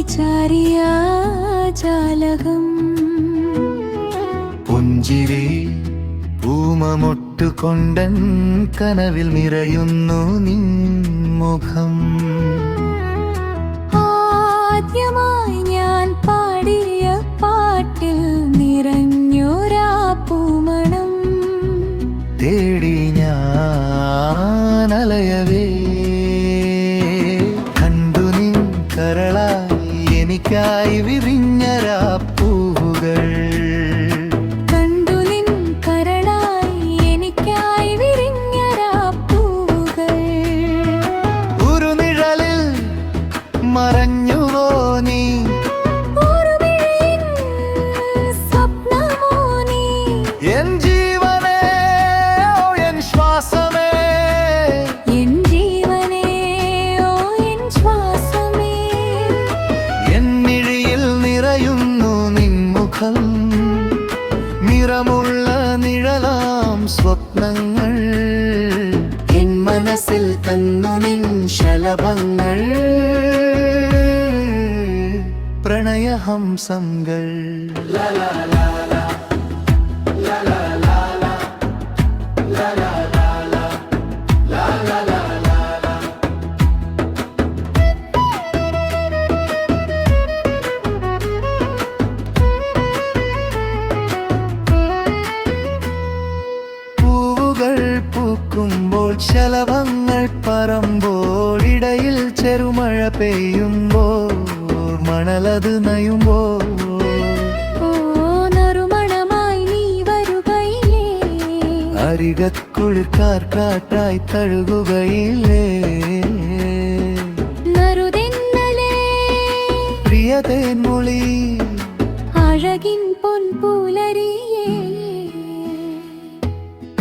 പാതിചാരിയ ജാലകം പുഞ്ചിരി പൂമമൊട്ടുകൊണ്ടൻ കനവിൽ നിറയുന്നു നിൻ മുഖം. ആദ്യമായി ഞാൻ പാടിയ പാട്ടിൽ നിറഞ്ഞൊരാ പൂമണം തേടി ഞാൻ അലയവേ കണ്ടു നിൻ കരളായി എനിക്കായി വിരിഞ്ഞരാ പൂവുകൾ. കണ്ടു നിൻ കരളായി എനിക്കായി വിരിഞ്ഞരാ പൂവുകൾ. ഒരു നിഴലിൽ മറഞ്ഞുവോ നീ, ഒരു വിഴിയിൽ സ്വപ്നമോ നീ. എൻ ജീവനേ ഓ എൻ ശ്വാസമേ, എൻ ജീവനേ ഓ എൻ ശ്വാസമേ. എന്നിഴിയിൽ നിറയുന്നു നിൻ മുഖം, നിറമുള്ള നിഴലാം സ്വപ്നങ്ങൾ. എൻ മനസ്സിൽ തന്നു നിൻ ശലഭങ്ങൾ, പ്രണയഹംസങ്ങൾ. പൂവുകൾ പൂക്കുമ്പോൾ ശലഭങ്ങൾ പറമ്പോൾ, ഇടയിൽ ചെറുമഴ പെയ്യുമ്പോൾ മണലത് നയുമ്പോൾ. ഓ നറുമണമായി നീ വരുകയില്ലേ, അരികക്കുളിർക്കാർ കാറ്റായി തഴുകുകയില്ലേ. നറുതെന്നലേ പ്രിയതേൻമൊഴി അഴകിൻ പൊൻപുലരിയേ.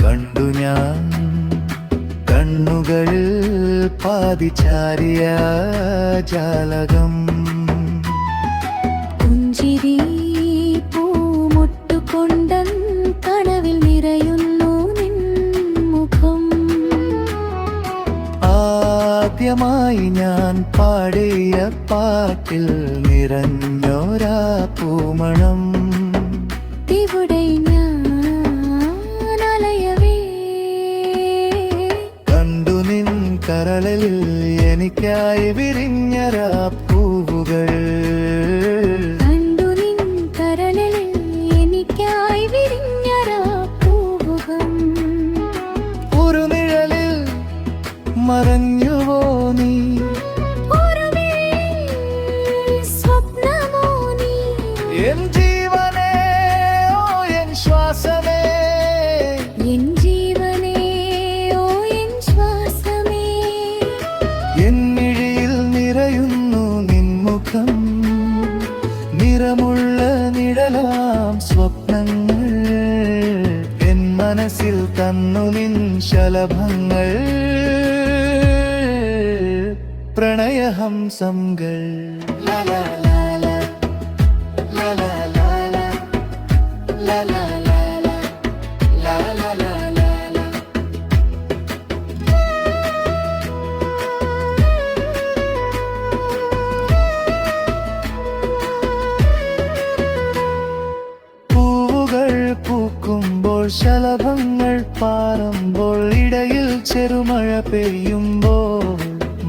കണ്ടു ഞാൻ കണ്ണുകളിൽ പാതിചാരിയ ജാലകം. പുഞ്ചിരി പൂമൊട്ടുകൊണ്ടൻ കനവിൽ നിറയുന്നു നിൻ മുഖം. ആദ്യമായി ഞാൻ പാടിയ പാട്ടിൽ നിറഞ്ഞോരാ പൂമണം. ഇവിടെ ഞാൻ അലയവേ കണ്ടു നിൻ കരളിൽ എനിക്കായി വിരിഞ്ഞരാ പൂവുകൾ. കണ്ടു നിൻ കരളിൽ എനിക്കായി വിരിഞ്ഞൊരാ പൂവുകം. ഒരു നിഴലിൽ മറഞ്ഞുവോ നീ, ഒരു വിഴിയിൽ സ്വപ്നമോ നീ. എൻ ജീവനേ ഓ എൻ ശ്വാസമേ, എൻ ജീവനേ ഓ എൻ ശ്വാസമേ. എന്നിഴിയിൽ നിറയുന്നു നിൻ മുഖം, നിറമുള്ള നിഴലാം സ്വപ്നങ്ങൾ. എൻ മനസ്സിൽ തന്നു നിൻ ശലഭങ്ങൾ, പ്രണയഹംസങ്ങൾ. ലാ ലാ ലാ ലാ, ലാ ലാ ലാ ലാ, ലാ ലാ ലാ ലാ, ലാ ലാ ലാ ലാ ലാ. പൂവുകൾ പൂക്കുമ്പോൾ ശലഭങ്ങൾ പാറുമ്പോൾ, ഇടയിൽ ചെറുമഴ പെയ്യുമ്പോൾ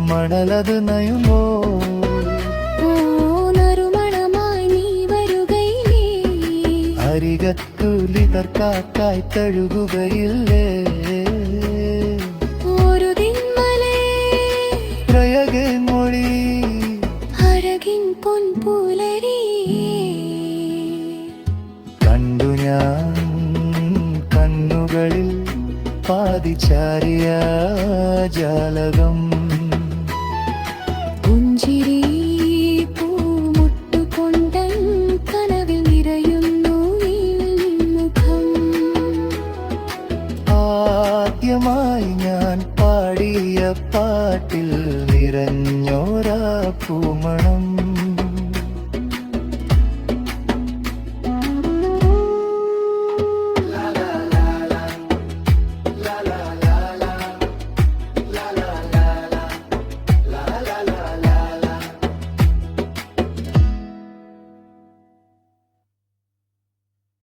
മണലത് നയുമ്പോൾ. ഓ നറുമണമായി നീ വരുകയില്ലേ, അരികത്തുലിതർ കാറ്റായി തഴുകുകയില്ലേ. ഒരു ദിന്മലേ പ്രയകമൊഴി അഴകിൻ പൊൻപുലരിയേ. കണ്ടു ഞാൻ കണ്ണുകളിൽ പാതിചാരിയ ജാലകം. പുഞ്ചിരി പൂമൊട്ടുകൊണ്ടൻ കനവിൽ നിറയുന്നു നിൻ മുഖം. ആദ്യമായി ഞാൻ പാടിയ പാട്ടിൽ നിറഞ്ഞോരാ പൂമണം.